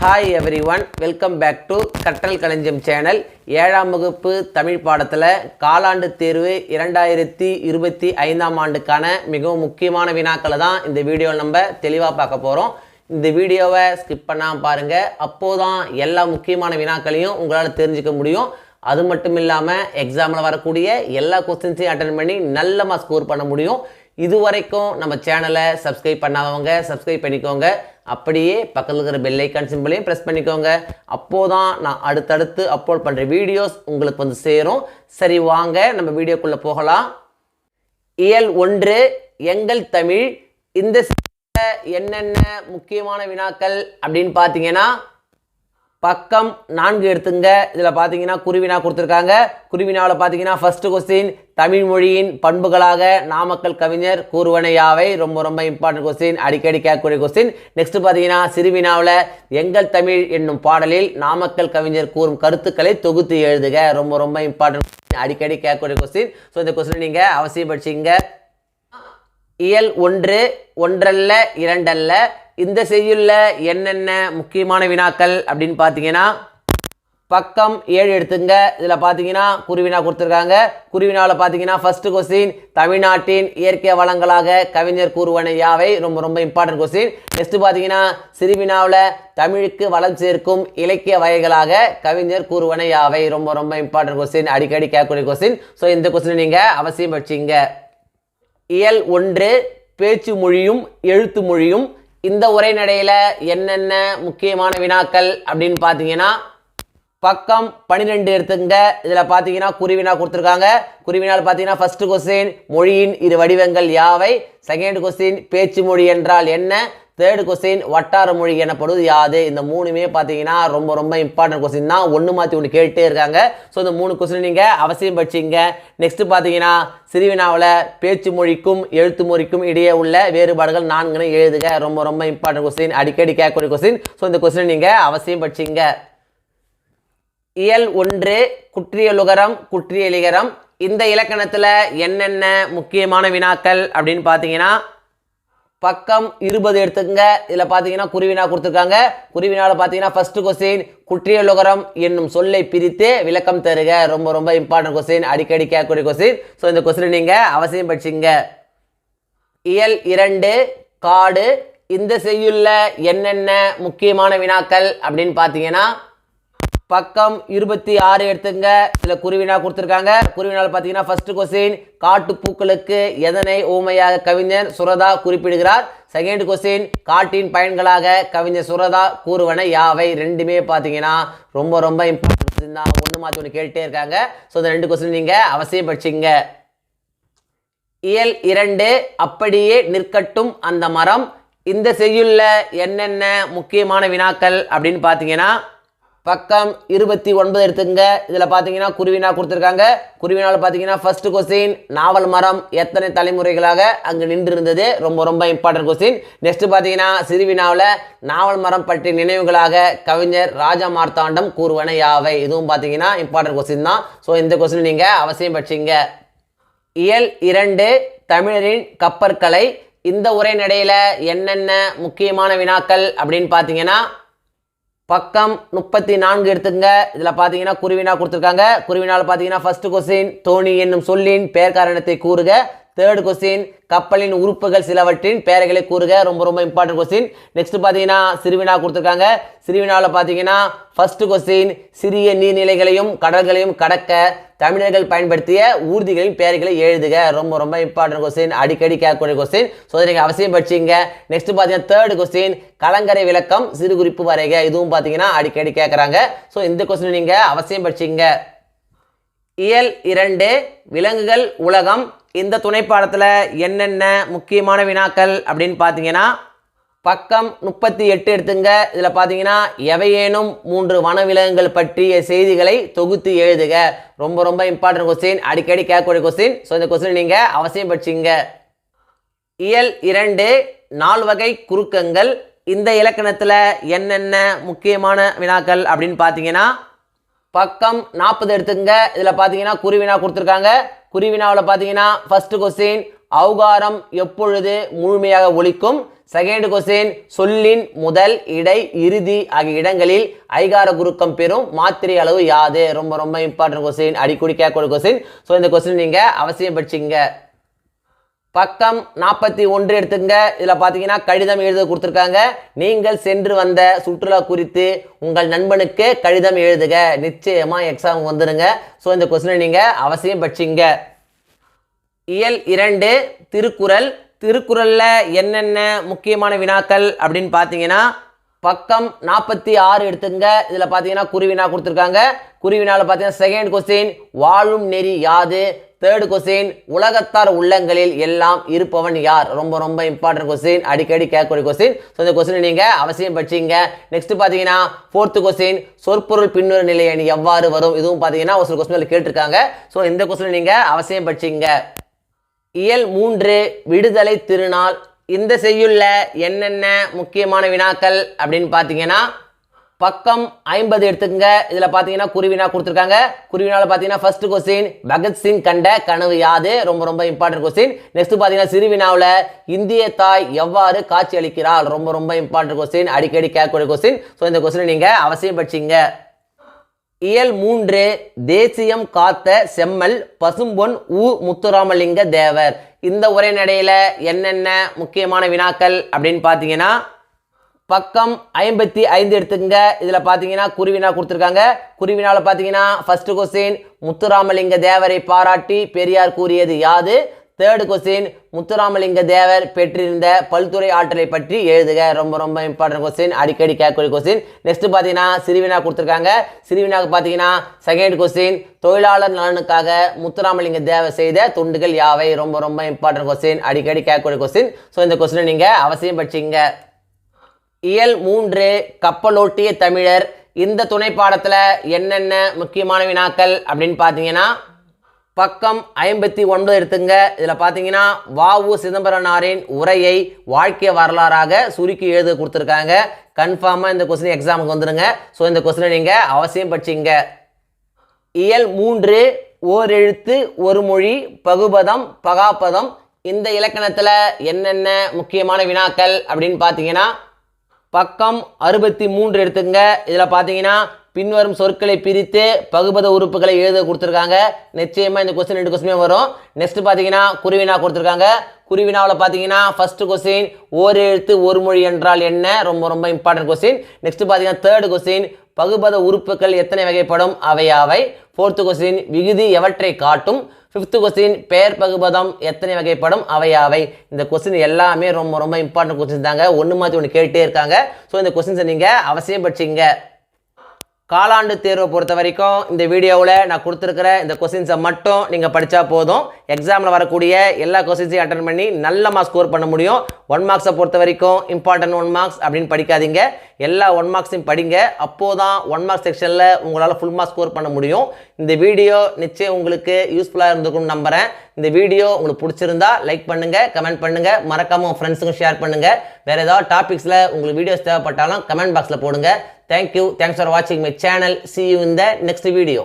Hi everyone, welcome back to Katral Kalanjiyam channel. 7ஆம் வகுப்பு தமிழ் பாடத்தில் காலாண்டு தேர்வு 2025ஆம் ஆண்டுக்கான மிகவும் முக்கியமான வினாக்களை தான் இந்த வீடியோவில் நம்ம தெளிவாக பார்க்க போகிறோம். இந்த வீடியோவை ஸ்கிப் பண்ணாமல் பாருங்கள். அப்போதான் எல்லா முக்கியமான வினாக்களையும் உங்களால் தெரிஞ்சுக்க முடியும். அது மட்டும் இல்லாமல் எக்ஸாமில் வரக்கூடிய எல்லா கொஸ்டின்ஸையும் அட்டன் பண்ணி நல்லமாக ஸ்கோர் பண்ண முடியும். இதுவரைக்கும் நம்ம சேனலை சப்ஸ்கிரைப் பண்ணாதவங்க சப்ஸ்கிரைப் பண்ணிக்கோங்க. அப்படியே பக்கத்தில் இருக்கிற பெல் ஐக்கான் சிம்பிளையும் ப்ரெஸ் பண்ணிக்கோங்க. அப்போதான் நான் அடுத்தடுத்து அப்லோட் பண்ணுற வீடியோஸ் உங்களுக்கு வந்து சேரும். சரி, வாங்க நம்ம வீடியோக்குள்ளே போகலாம். இயல் 1 எங்கள் தமிழ். இந்த என்னென்ன முக்கியமான வினாக்கள் அப்படின்னு பார்த்தீங்கன்னா, பக்கம் 4 எடுத்துங்க. இதில் பார்த்தீங்கன்னா குருவினா கொடுத்துருக்காங்க. குருவினாவில் பார்த்தீங்கன்னா ஃபஸ்ட்டு கொஸ்டின், தமிழ் மொழியின் பண்புகளாக நாமக்கல் கவிஞர் கூறுவன யாவை. ரொம்ப ரொம்ப இம்பார்ட்டன்ட் கொஸ்டின், அடிக்கடி கேட்கக்கூடிய கொஸ்டின். நெக்ஸ்ட் பார்த்தீங்கன்னா சிறுவினாவில் எங்கள் தமிழ் என்னும் பாடலில் நாமக்கல் கவிஞர் கூறும் கருத்துக்களை தொகுத்து எழுதுக. ரொம்ப ரொம்ப இம்பார்ட்டன்ட், அடிக்கடி கேட்கக்கூடிய கொஸ்டின். ஸோ இந்த கொஸ்டின் நீங்கள் அவசியம் படிச்சிங்க. இயல் 1 ஒன்றல்ல இரண்டல்ல. இந்த செய்யுள்ள என்னென்ன முக்கியமான வினாக்கள் அப்படின்னு பார்த்தீங்கன்னா, பக்கம் 7 எடுத்துங்க. இதில் பார்த்தீங்கன்னா குருவினா கொடுத்துருக்காங்க. குருவினாவில் பார்த்தீங்கன்னா ஃபர்ஸ்ட் கொஸ்டின், தமிழ்நாட்டின் இயற்கை வளங்களாக கவிஞர் கூறுவன யாவை. ரொம்ப ரொம்ப இம்பார்ட்டன்ட் கொஸ்டின். நெக்ஸ்ட் பார்த்தீங்கன்னா சிறுவினாவில் தமிழுக்கு வளம் சேர்க்கும் இலக்கிய வகைகளாக கவிஞர் கூறுவன யாவை. ரொம்ப ரொம்ப இம்பார்ட்டன்ட் கொஸ்டின், அடிக்கடி கேட்கக்கூடிய கொஸ்டின். ஸோ இந்த கொஸ்டின் நீங்கள் அவசியம் படிச்சிங்க. இயல் 1 பேச்சு மொழியும் எழுத்து மொழியும். இந்த உரைநடையில் என்னென்ன முக்கியமான வினாக்கள் அப்படின்னு பார்த்தீங்கன்னா, பக்கம் 12 எடுத்துங்க. இதில் பார்த்தீங்கன்னா குருவினா கொடுத்துருக்காங்க. குருவினால் பார்த்தீங்கன்னா ஃபர்ஸ்ட் கொஸ்டின், மொழியின் இரு வடிவங்கள் யாவை. செகண்ட் கொஸ்டின், பேச்சு மொழி என்றால் என்ன. தேர்டு கொஸ்டின், வட்டார மொழி எனப்படுவது யாது. இந்த மூணுமே பார்த்தீங்கன்னா ரொம்ப ரொம்ப இம்பார்ட்டன்ட் கொஸ்டின் தான். ஒன்று மாற்றி ஒன்று கேட்டே இருக்காங்க. ஸோ இந்த 3 கொஸ்டின் நீங்கள் அவசியம் படிச்சிங்க. நெக்ஸ்ட் பார்த்தீங்கன்னா சிறுவினாவில் பேச்சு மொழிக்கும் எழுத்து மொழிக்கும் இடையே உள்ள வேறுபாடுகள் 4 எழுதுக. ரொம்ப ரொம்ப இம்பார்ட்டன்ட் கொஸ்டின், அடிக்கடி கேட்கக்கூடிய கொஸ்டின். ஸோ இந்த கொஸ்டின் நீங்கள் அவசியம் படிச்சிங்க. இயல் 1 குற்றியலுகரம் குற்றியலிகரம். இந்த இலக்கணத்தில் என்னென்ன முக்கியமான வினாக்கள் அப்படின்னு பார்த்தீங்கன்னா, பக்கம் 20 எடுத்துங்க. இதில் பார்த்தீங்கன்னா குருவினா கொடுத்துருக்காங்க. குருவினாவில் பார்த்தீங்கன்னா ஃபர்ஸ்ட் கொஸ்டின், குற்றியலுகரம் என்னும் சொல்லை பிரித்து விளக்கம் தருக. ரொம்ப ரொம்ப இம்பார்ட்டன்ட் கொஸ்டின், அடிக்கடி கேட்கக்கூடிய கொஸ்டின். ஸோ இந்த கொஸ்டின் நீங்கள் அவசியம் படிச்சிங்க. இயல் 2 காடு. இந்த செய்யுள்ள என்னென்ன முக்கியமான வினாக்கள் அப்படின்னு பார்த்தீங்கன்னா, பக்கம் 26 எடுத்துங்க. இதில் குருவினா கொடுத்துருக்காங்க. குருவினால் பார்த்தீங்கன்னா ஃபர்ஸ்ட் கொஸ்டின், காட்டுப்பூக்களுக்கு எதனை ஊமையாக கவிஞர் சுரதா குறிப்பிடுகிறார். செகண்ட் கொஸ்டின், காட்டின் பயன்களாக கவிஞர் சுரதா கூறுவன யாவை. ரெண்டுமே பார்த்தீங்கன்னா ரொம்ப ரொம்ப இம்பார்ட்டன்ட் கொஸ்டின் தான். ஒன்று மாற்றி ஒன்று கேட்டே இருக்காங்க. ஸோ இந்த 2 கொஸ்டின் நீங்கள் அவசியம் படிச்சிங்க. இயல் 2 அப்படியே நிற்கட்டும் அந்த மரம். இந்த செய்யுள்ள என்னென்ன முக்கியமான வினாக்கள் அப்படின்னு பார்த்தீங்கன்னா, பக்கம் 29 எடுத்துங்க. இதில் பார்த்தீங்கன்னா குருவினா கொடுத்துருக்காங்க. குருவினால் பார்த்தீங்கன்னா ஃபர்ஸ்ட் கொஸ்டின், நாவல் மரம் எத்தனை தலைமுறைகளாக அங்கு நின்று இருந்தது. ரொம்ப ரொம்ப இம்பார்ட்டன்ட் கொஸ்டின். நெக்ஸ்ட் பார்த்தீங்கன்னா சிறுவினாவில் நாவல் மரம் பற்றிய நினைவுகளாக கவிஞர் ராஜா மார்த்தாண்டம் கூறுவன யாவை. இதுவும் பார்த்தீங்கன்னா இம்பார்ட்டன்ட் கொஸ்டின் தான். ஸோ இந்த கொஸ்டின் நீங்கள் அவசியம் படிச்சிங்க. இயல் 2 தமிழரின் கப்பற்கலை. இந்த உரைநடையில் என்னென்ன முக்கியமான வினாக்கள் அப்படின்னு பார்த்தீங்கன்னா, பக்கம் 34 எடுத்துங்க. இதில் பார்த்தீங்கன்னா குருவினா கொடுத்துருக்காங்க. குருவினால் பார்த்தீங்கன்னா ஃபர்ஸ்ட் கொஸ்டின், தோணி என்னும் சொல்லின் பெயர் காரணத்தை கூறுக. தேர்ட் கொஸ்டின், கப்பலின் உறுப்புகள் சிலவற்றின் பெயர்களை கூறுக. ரொம்ப ரொம்ப இம்பார்ட்டன்ட் கொஸ்டின். நெக்ஸ்ட் பார்த்தீங்கன்னா சிறுவினா கொடுத்துருக்காங்க. சிறுவினாவில் பார்த்தீங்கன்னா ஃபர்ஸ்ட் கொஸ்டின், சிறிய நீர்நிலைகளையும் கடல்களையும் கடக்க தமிழர்கள் பயன்படுத்திய ஊர்திகளின் பெயர்களை எழுதுக. ரொம்ப ரொம்ப இம்பார்ட்டன்ட் கொஸ்டின், அடிக்கடி கேட்கக்கூடிய கொஸ்டின். ஸோ இதை நீங்கள் அவசியம் படிச்சிங்க. நெக்ஸ்ட் பார்த்தீங்கன்னா தேர்ட் கொஸ்டின், கலங்கரை விளக்கம் சிறு குறிப்பு வரைக. இதுவும் பார்த்தீங்கன்னா அடிக்கடி கேட்குறாங்க. ஸோ இந்த கொஸ்டின் நீங்கள் அவசியம் படிச்சிங்க. இயல் 2 விலங்குகள் உலகம். இந்த துணைப்பாடத்தில் என்னென்ன முக்கியமான வினாக்கள் அப்படின்னு பார்த்தீங்கன்னா, பக்கம் 38 எடுத்துங்க. இதில் பார்த்தீங்கன்னா எவையேனும் 3 வனவிலங்குகள் பற்றிய செய்திகளை தொகுத்து எழுதுக. ரொம்ப ரொம்ப இம்பார்ட்டன்ட் கொஸ்டின், அடிக்கடி கேட்கக்கூடிய கொஸ்டின். ஸோ இந்த கொஸ்டின் நீங்கள் அவசியம் படிச்சிங்க. இயல் 2 4 குறுக்கங்கள். இந்த இலக்கணத்தில் என்னென்ன முக்கியமான வினாக்கள் அப்படின்னு பார்த்தீங்கன்னா, பக்கம் 40 எடுத்துங்க. இதில் பார்த்தீங்கன்னா குருவினா கொடுத்துருக்காங்க. குருவினாவில் பார்த்தீங்கன்னா ஃபர்ஸ்ட் கொஸ்டின், ஔகாரம் எப்பொழுது முழுமையாக ஒலிக்கும். செகண்ட் கொஸ்டின் சொல்லின் முதல் இடை இறுதி ஆகிய இடங்களில் ஐகார குறுக்கம் பெறும் மாத்திரை அளவு யாது? ரொம்ப ரொம்ப இம்பார்ட்டன்ட் கொஸ்டின், அடிக்கடி கேட்கக்கூடிய கொஸ்டின். ஸோ இந்த கொஸ்டின் நீங்க அவசியம் படிச்சிங்க. பக்கம் 41 எடுத்துங்க. இதில் பார்த்தீங்கன்னா கடிதம் எழுத கொடுத்துருக்காங்க. நீங்கள் சென்று வந்த சுற்றுலா குறித்து உங்கள் நண்பனுக்கு கடிதம் எழுதுக. நிச்சயமா எக்ஸாம் வந்துடுங்க. ஸோ இந்த கொஸ்டினை நீங்க அவசியம் படிச்சிங்க. இயல் 2 திருக்குறள். திருக்குறள்ல என்னென்ன முக்கியமான வினாக்கள் அப்படின்னு பார்த்தீங்கன்னா பக்கம் 46 எடுத்துங்க. இதில் பார்த்தீங்கன்னா குருவினா கொடுத்துருக்காங்க. குருவினால பார்த்தீங்கன்னா செகண்ட் கொஸ்டின் வாழும் நெறி யாது? தேர்ட் கொஸ்டின் உலகத்தார் உள்ளங்களில் எல்லாம் இருப்பவன் யார்? ரொம்ப ரொம்ப இம்பார்ட்டன்ட் கொஸ்டின், அடிக்கடி கேட்கக்கூடிய கொஸ்டின். ஸோ இந்த கொஸ்டின் நீங்க அவசியம் படிச்சிங்க. நெக்ஸ்ட் பார்த்தீங்கன்னா ஃபோர்த் கொஸ்டின் சொற்பொருள் பின்னுறு நிலை அணி எவ்வாறு வரும்? இதுவும் பார்த்தீங்கன்னா ஒரு சில கொஸ்டின்ல கேட்டிருக்காங்க. ஸோ இந்த கொஸ்டின் நீங்க அவசியம் படிச்சிங்க. இயல் 3 விடுதலை திருநாள். இந்த செய்யுள்ள என்னென்ன முக்கியமான வினாக்கள் அப்படின்னு பார்த்தீங்கன்னா பக்கம் 50 எடுத்துக்கங்க. இதில் பார்த்தீங்கன்னா குருவினா கொடுத்துருக்காங்க. குருவினால பார்த்தீங்கன்னா ஃபர்ஸ்ட் கொஸ்டின் பகத்சிங் கண்ட கனவு யாது? ரொம்ப ரொம்ப இம்பார்ட்டன்ட் கொஸ்டின். நெக்ஸ்ட் பார்த்தீங்கன்னா சிறுவினாவில் இந்திய தாய் எவ்வாறு காட்சி அளிக்கிறாள்? ரொம்ப ரொம்ப இம்பார்ட்டன்ட் கொஸ்டின், அடிக்கடி கேட்கக்கூடிய கொஸ்டின். ஸோ இந்த கொஸ்டினை நீங்கள் அவசியம் படிச்சிங்க. இயல் 3 தேசியம் காத்த செம்மல் பசும்பொன் முத்துராமலிங்க தேவர். இந்த உரைநடையில் என்னென்ன முக்கியமான வினாக்கள் அப்படின்னு பார்த்தீங்கன்னா பக்கம் 55 எடுத்துக்கங்க. இதில் பார்த்தீங்கன்னா குருவினா கொடுத்துருக்காங்க. குருவினால பார்த்தீங்கன்னா ஃபர்ஸ்ட் கொஸ்டின் முத்துராமலிங்க தேவரை பாராட்டி பெரியார் கூறியது யாது? தேர்ட் கொஸ்டின் முத்துராமலிங்க தேவர் பெற்றிருந்த பல்துறை ஆற்றலை பற்றி எழுதுக. ரொம்ப ரொம்ப இம்பார்ட்டன்ட் கொஸ்டின், அடிக்கடி கேட்கக்கூடிய கொஸ்டின். நெக்ஸ்ட் பார்த்தீங்கன்னா சிறுவினா கொடுத்துருக்காங்க. சிறுவினாக்கு பார்த்தீங்கன்னா செகண்ட் கொஸ்டின் தொழிலாளர் நலனுக்காக முத்துராமலிங்க தேவர் செய்த தொண்டுகள் யாவை? ரொம்ப ரொம்ப இம்பார்ட்டன்ட் கொஸ்டின், அடிக்கடி கேட்கக்கூடிய கொஸ்டின். ஸோ இந்த கொஸ்டினை நீங்கள் அவசியம் படிச்சிங்க. இயல் 3 கப்பலோட்டிய தமிழர். இந்த துணை பாடத்தில் என்னென்ன முக்கியமான வினாக்கள் அப்படின்னு பார்த்தீங்கன்னா பக்கம் 59 எடுத்துங்க. இதில் பார்த்தீங்கன்னா வ.உ. சிதம்பரனாரின் உரையை வாழ்க்கை வரலாறாக சுருக்கி எழுத கொடுத்துருக்காங்க. கன்ஃபார்மாக இந்த கொஸ்டின் எக்ஸாமுக்கு வந்துடுங்க. ஸோ இந்த கொஸ்டினை நீங்கள் அவசியம் படிச்சிங்க. இயல் 3 ஓரெழுத்து ஒரு மொழி பகுபதம் பகாப்பதம். இந்த இலக்கணத்தில் என்னென்ன முக்கியமான வினாக்கள் அப்படின்னு பார்த்தீங்கன்னா பக்கம் 63 எடுத்துங்க. இதில் பார்த்தீங்கன்னா பின்வரும் சொற்களை பிரித்து பகுபத உறுப்புகளை எழுத கொடுத்துருக்காங்க. நிச்சயமாக இந்த கொஸ்டின் 2 கொஸ்டின் வரும். நெக்ஸ்ட் பார்த்தீங்கன்னா குருவினா கொடுத்துருக்காங்க. குருவினாவில் பார்த்தீங்கன்னா ஃபர்ஸ்ட் கொஸ்டின் ஓர் எழுத்து ஒரு மொழி என்றால் என்ன? ரொம்ப ரொம்ப இம்பார்ட்டன்ட் கொஸ்டின். நெக்ஸ்ட் பார்த்தீங்கன்னா தேர்ட் கொஸ்டின் பகுபத உறுப்புகள் எத்தனை வகைப்படும்? அவையாவை. ஃபோர்த்து கொஸ்டின் விகுதி எவற்றை காட்டும்? ஃபிஃப்த் கொஸ்டின் பெயர் பகுபதம் எத்தனை வகைப்படும்? அவையாவை. இந்த கொஸ்டின் எல்லாமே ரொம்ப ரொம்ப இம்பார்ட்டன்ட் கொஸ்டின் தாங்க. ஒன்று மாற்றி ஒன்று கேட்டே இருக்காங்க. ஸோ இந்த கொஸ்டின்ஸை நீங்கள் அவசியம் படிச்சிங்க. காலாண்டு தேர்வை பொறுத்த வரைக்கும் இந்த வீடியோவில் நான் கொடுத்துருக்கிற இந்த கொஸ்டின்ஸை மட்டும் நீங்கள் படித்தா போதும். எக்ஸாமில் வரக்கூடிய எல்லா கொஸ்டின்ஸையும் அட்டன் பண்ணி நல்ல மார்க்ஸ் ஸ்கோர் பண்ண முடியும். 1 மார்க்ஸை பொறுத்த வரைக்கும் இம்பார்ட்டன்ட் 1 மார்க்ஸ் அப்படின்னு படிக்காதீங்க. எல்லா 1 மார்க்ஸையும் படிங்க. அப்போதான் 1 மார்க் செக்ஷனில் உங்களால் ஃபுல் மார்க்ஸ் ஸ்கோர் பண்ண முடியும். இந்த வீடியோ நிச்சயம் உங்களுக்கு யூஸ்ஃபுல்லாக இருந்திருக்கும்னு நம்புகிறேன். இந்த வீடியோ உங்களுக்கு பிடிச்சிருந்தா லைக் பண்ணுங்கள், கமெண்ட் பண்ணுங்கள், மறக்காமல் உங்கள் ஃப்ரெண்ட்ஸுக்கும் ஷேர் பண்ணுங்கள். வேறு ஏதாவது டாபிக்ஸில் உங்களுக்கு வீடியோஸ் தேவைப்பட்டாலும் கமெண்ட் பாக்ஸில் போடுங்க. Thank you. Thanks for watching my channel. See you in the next video.